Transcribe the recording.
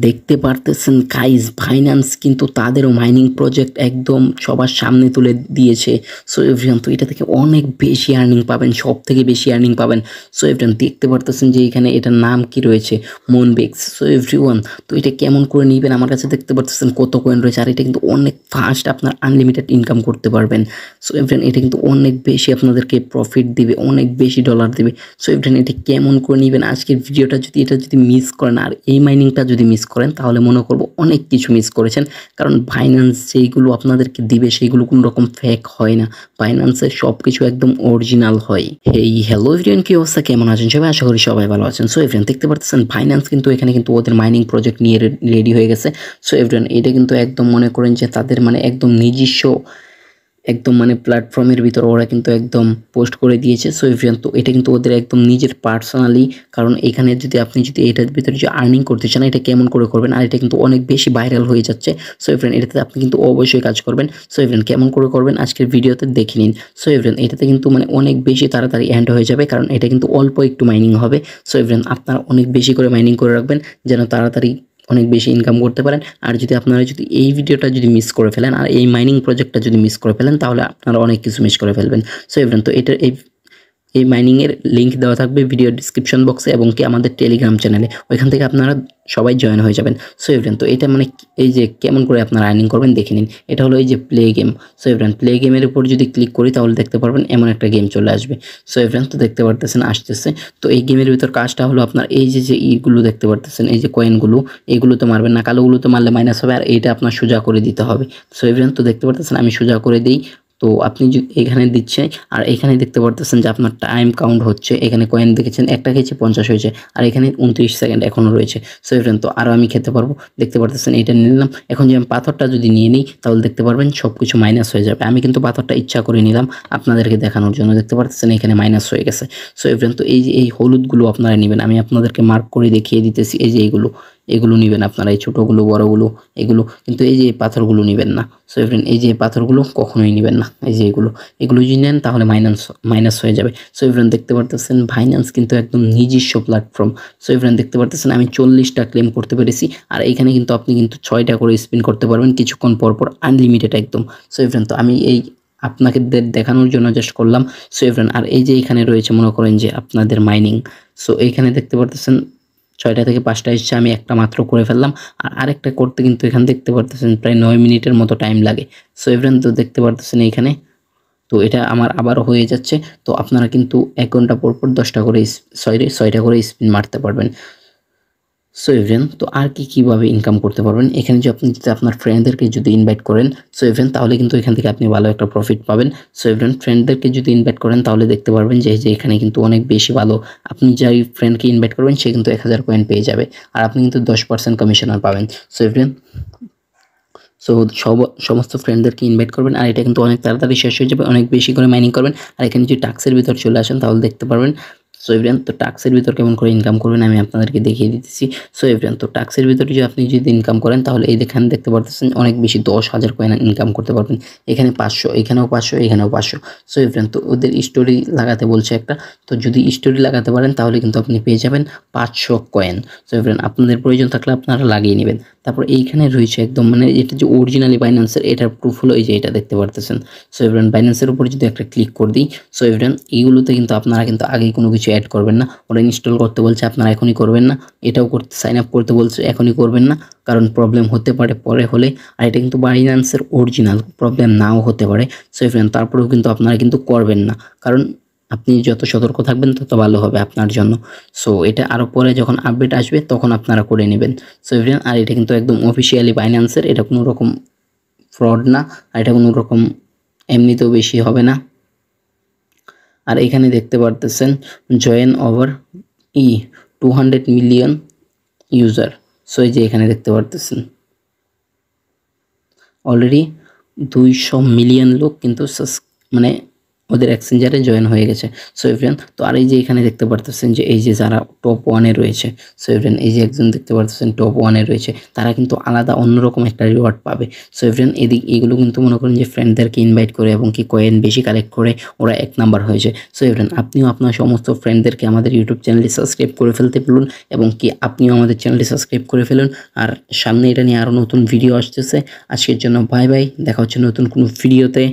দেখতে পারতেছেন guys, finance কিন্তু তাদেরও মাইনিং প্রজেক্ট একদম সবার সামনে তুলে দিয়েছে। সো এভরিওয়ান, তো এটা থেকে অনেক বেশি আর্নিং পাবেন, সব থেকে বেশি আর্নিং পাবেন। সো এভরিওয়ান, দেখতে পারতেছেন যে এখানে এটার নাম কি রয়েছে, মুনবেক্স। সো এভরিওয়ান, তো এটা কেমন করে নিবেন, আমার কাছে দেখতে পারতেছেন কত কয়েন রয়েছে, আর এটা কিন্তু অনেক ফাস্ট আপনার আনলিমিটেড ইনকাম করতে পারবেন। সো এভরিওয়ান, এটা কিন্তু অনেক বেশি আপনাদেরকে প্রফিট দিবে, অনেক বেশি ডলার দিবে। সো এভরিওয়ান, এটা কেমন করে নিবেন, আজকের ভিডিওটা যদি মিস করেন আর এই মাইনিংটা যদি মিস করেন, তাহলে মনে করব অনেক কিছু মিস করেছেন। কারণ ফাইন্যান্স যেইগুলো আপনাদেরকে দিবে সেইগুলো কোনো রকম ফেক হয় না, ফাইন্যান্সের সব কিছু একদম অরিজিনাল হয়। হ্যালো এভরিওয়ান, কি অবস্থা, কেমন আছেন সবাই? আশা করি সবাই ভালো আছেন। সো এভরিওয়ান, দেখতে পারতেছেন ফাইন্যান্স কিন্তু এখানে কিন্তু ওদের মাইনিং প্রজেক্ট নিয়ে রেডি হয়ে গেছে। সো এভরিওয়ান, এটা কিন্তু একদম মনে করেন যে তাদের মানে একদম নিজস্ব একদম মানে প্ল্যাটফর্মের ভিতর ওরা কিন্তু একদম পোস্ট করে দিয়েছে। সো এভরিওয়ান, তো এটা কিন্তু ওদের একদম নিজের পার্সোনালি, কারণ এখানে আপনি যদি এটার ভিতরে যে আর্নিং করতে চান, এটা কেমন করে করবেন, আর এটা কিন্তু অনেক বেশি ভাইরাল হয়ে যাচ্ছে। সো এভরিওয়ান, এটাতে আপনি কিন্তু অবশ্যই কাজ করবেন। সো এভরিওয়ান, কেমন করে করবেন আজকের ভিডিওতে দেখে নিন। সো এভরিওয়ান, এটাতে কিন্তু মানে অনেক বেশি তাড়াতাড়ি এন্ড হয়ে যাবে, কারণ এটা কিন্তু অল্প একটু মাইনিং হবে। সো এভরিওয়ান, আপনারা অনেক বেশি করে মাইনিং করে রাখবেন যেন তাড়াতাড়ি অনেক বেশি ইনকাম করতে পারেন। আর আপনারা এই ভিডিওটা মিস করে ফেলেন আর এই মাইনিং প্রজেক্টটা মিস করে ফেলেন, তাহলে আপনারা অনেক কিছু মিস করে ফেলবেন। সো এভরিওয়ান, তো এই মাইনিংয়ের লিঙ্ক দেওয়া থাকবে ভিডিও ডিসক্রিপশন বক্সে এবং কি আমাদের টেলিগ্রাম চ্যানেলে, ওইখান থেকে আপনারা সবাই জয়েন হয়ে যাবেন। সো এভরিওয়ান, তো এটা মানে এই যে কেমন করে আপনারা আর্নিং করবেন দেখে নিন। এটা হলো এই যে play game. So everyone, play গেমের উপর যদি ক্লিক করি তাহলে দেখতে পারবেন এমন একটা গেম চলে আসবে। সো এভরিওয়ান, তো দেখতে পারতেছেন আসতেছে। তো এই গেমের ভিতর কাজটা হলো আপনার এই যে ইগুলো দেখতে পারতেছেন, এই যে কয়েনগুলো, এগুলো তো মারবেন না, কালোগুলো তো মারলে মাইনাস হবে, আর এইটা আপনার সোজা করে দিতে হবে। সো এভরিওয়ান, তো দেখতে পারতেছেন আমি সোজা করে দিই। তো আপনি এখানে দিচ্ছে, আর এখানে দেখতে পারতেছেন যে আপনার টাইম কাউন্ট হচ্ছে। এখানে কয়েন দেখেছেন একটা খেয়েছে 50 হয়েছে, আর এখানে 29 সেকেন্ড এখনো রয়েছে। সো এভরিওয়ান, তো আরও আমি খেতে পারবো। দেখতে পারতেছেন এটা নিলাম। এখন যে আমি পাথরটা যদি নিয়ে নিই তাহলে দেখতে পারবেন সব কিছু মাইনাস হয়ে যাবে। আমি কিন্তু পাথরটা ইচ্ছা করে নিলাম আপনাদেরকে দেখানোর জন্য। দেখতে পারতেছেন এখানে মাইনাস হয়ে গেছে। সো এভরিওয়ান, তো এই যে এই হলুদগুলো আপনারা নেবেন, আমি আপনাদেরকে মার্ক করে দেখিয়ে দিতেছি। এই যে এগুলো নেবেন আপনারা, এই ছোটোগুলো বড়গুলো এগুলো, কিন্তু এই যে এই পাথরগুলো নেবেন না। সো এভরিওয়ান, এই যে পাথরগুলো কখনোই নেবেন না। এই যে এগুলো যদি নেন তাহলে মাইনাস হয়ে যাবে। সো এভরিওয়ান, দেখতে পারতেছেন ফাইন্যান্স কিন্তু একদম নিজস্ব প্ল্যাটফর্ম। সো এভরিওয়ান, দেখতে পারতেছেন আমি 40টা ক্লেম করতে পেরেছি, আর এখানে কিন্তু আপনি কিন্তু 6টা করে স্পিন করতে পারবেন কিছুক্ষণ পর আনলিমিটেড একদম। সো এভরিওয়ান, তো আমি এই আপনাকে দেখানোর জন্য জাস্ট করলাম। সো এভরিওয়ান, আর এই যে এখানে রয়েছে মনে করেন যে আপনাদের মাইনিং। সো এইখানে দেখতে পারতেছেন 6টা থেকে 5টা এসছে, আমি একটা মাত্র করে ফেললাম। আর আরেকটা করতে কিন্তু এখানে দেখতে পারতেছেন প্রায় 9 মিনিটের মতো টাইম লাগে। সো এভরিওয়ান, তো দেখতে পারতেছেন এইখানে, তো এটা আমার আবারও হয়ে যাচ্ছে। তো আপনারা কিন্তু 1 ঘন্টা পর 10টা করে 6টা করে স্পিন মারতে পারবেন। সো এভরিওয়ান, তো আর কীভাবে ইনকাম করতে পারবেন, এখানে যে আপনি যদি আপনার ফ্রেন্ডদেরকে যদি ইনভাইট করেন, সো এভরিওয়ান, তাহলে কিন্তু এখান থেকে আপনি ভালো একটা প্রফিট পাবেন। সো এভরিওয়ান, ফ্রেন্ডদেরকে যদি ইনভাইট করেন তাহলে দেখতে পারবেন যে এখানে কিন্তু অনেক বেশি ভালো, আপনি যাই ফ্রেন্ডকে ইনভাইট করবেন সে কিন্তু 1000 কয়েন পেয়ে যাবে, আর আপনি কিন্তু 10% কমিশনার পাবেন। সো এভরিওয়ান, সো সমস্ত ফ্রেন্ডদেরকে ইনভাইট করবেন, আর এটা কিন্তু অনেক তাড়াতাড়ি শেষ হয়ে যাবে, অনেক বেশি করে মাইনিং করবেন। আর এখানে যদি টাস্কের ভিতর চলে আসেন তাহলে দেখতে পারবেন। সো এভরিওয়ান, তো টাস্কের ভিতর কেমন করে ইনকাম করবেন আমি আপনাদেরকে দেখিয়ে দিতেছি। সো এভরিওয়ান, তো টাস্কের ভিতরে আপনি যদি ইনকাম করেন তাহলে এখানে দেখতে পারতেছেন অনেক বেশি 10,000 কয়েন ইনকাম করতে পারবেন। এখানে 500, এখানেও 500, এখানেও 500। সো এভরিওয়ান, তো ওদের স্টোরি লাগাতে বলছে একটা, তো যদি স্টোরি লাগাতে পারেন তাহলে কিন্তু আপনি পেয়ে যাবেন 500 কয়েন। সো এভরিওয়ান, আপনাদের প্রয়োজন থাকলে আপনারা লাগিয়ে নেবেন। তারপর এইখানে রয়েছে একদম মানে এটা যে অরিজিনালি বাইন্যান্সের, এটার প্রুফ হলো এই যে এটা দেখতে পারতেছেন। সো এভরিওয়ান, বাইন্যান্সের উপর যদি একটা ক্লিক করে দিই, সো এভরিওয়ান, এইগুলোতে কিন্তু আপনারা কিন্তু আগেই কোনো কিছু অ্যাড করবেন না, ওরা ইনস্টল করতে বলছে আপনারা এখনই করবেন না। এটাও সাইন আপ করতে বলছে এখনই করবেন না, কারণ প্রবলেম হতে পারে পরে হলে, আর এটা কিন্তু বাইন্যান্সের অরিজিনাল, প্রবলেম নাও হতে পারে। সো এভরিওয়ান, তারপরেও কিন্তু আপনারা কিন্তু করবেন না, কারণ আপনি যত সতর্ক থাকবেন তত ভালো হবে আপনার জন্য। সো এটা আরও পরে যখন আপডেট আসবে তখন আপনারা করে নেবেন। সো এভরিওয়ান, আর এটা কিন্তু একদম অফিসিয়ালি বাইন্যান্সের, এটা কোনো রকম ফ্রড না, আর এটা কোনো রকম এমনিতেও বেশি হবে না। আর এখানে দেখতে পারতেছেন join over 200 million user. So এই যে এখানে দেখতে পারতেছেন অলরেডি 200 মিলিয়ন লোক কিন্তু মানে ওদের এক্সচেঞ্জারে জয়েন হয়ে গেছে। সো এভরিওয়ান, তো আর এই যে এখানে দেখতে পারতেছেন যে এই যে যারা টপ 1 এ রয়েছে, সো এভরিওয়ান এই যে একজন দেখতে পারতেছেন টপ 1 এ রয়েছে, তারা কিন্তু আলাদা অন্যরকম একটা রিওয়ার্ড পাবে। সো এভরিওয়ান এগুলো কিন্তু মনে করেন যে ফ্রেন্ডদেরকে ইনভাইট করে এবং কি কয়েন বেশি কালেক্ট করে ওরা 1 নাম্বার হয়েছে। সো এভরিওয়ান, আপনিও আপনার সমস্ত ফ্রেন্ডদেরকে আমাদের ইউটিউব চ্যানেলটি সাবস্ক্রাইব করে ফেলতে বলুন এবং কি আপনিও আমাদের চ্যানেলটি সাবস্ক্রাইব করে ফেলুন। আর সামনে এটা নিয়ে আরও নতুন ভিডিও আসতেছে। আজকের জন্য বাই বাই, দেখা হচ্ছে নতুন কোনো ভিডিওতে।